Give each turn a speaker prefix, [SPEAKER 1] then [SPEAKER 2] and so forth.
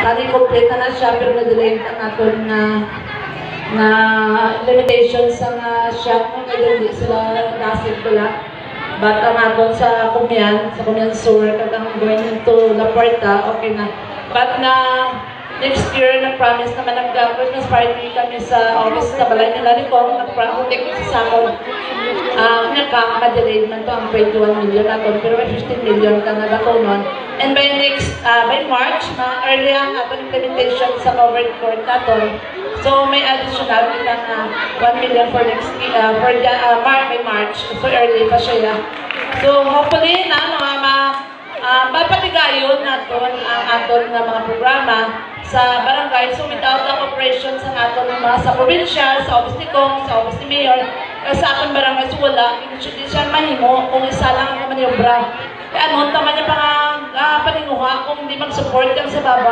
[SPEAKER 1] nari-complete na siya pero na-delay ang aton na limitations sa shop mo kaya hindi sila nasib pala. But ang aton sa Kumyan Sur, kagang going into La Puerta, okay na. But na next year, nag-promise naman nag-Christmas party kami sa office sa balay nila ni Kong, nag-promise sa akin. Nagkakadelayed man to ang 21 million natin, pero may 15 million ka na nato nun. And by March, early ang ating implementation sa covered court natin. So may additional kita na 1 million for next year, by March. So early pa siya. So hopefully na mapatigayon natin ang aton na mga programa sa barangay. So without the cooperation sa aton mga sa probinsya, sa office ni Kong, sa office ni Mayor, sa aton barangay so wala, hindi siya mahimo kung isa lang ang maniobra. Kaya ano, tama niya pa nga paninguha kung hindi mag-support yan sa baba.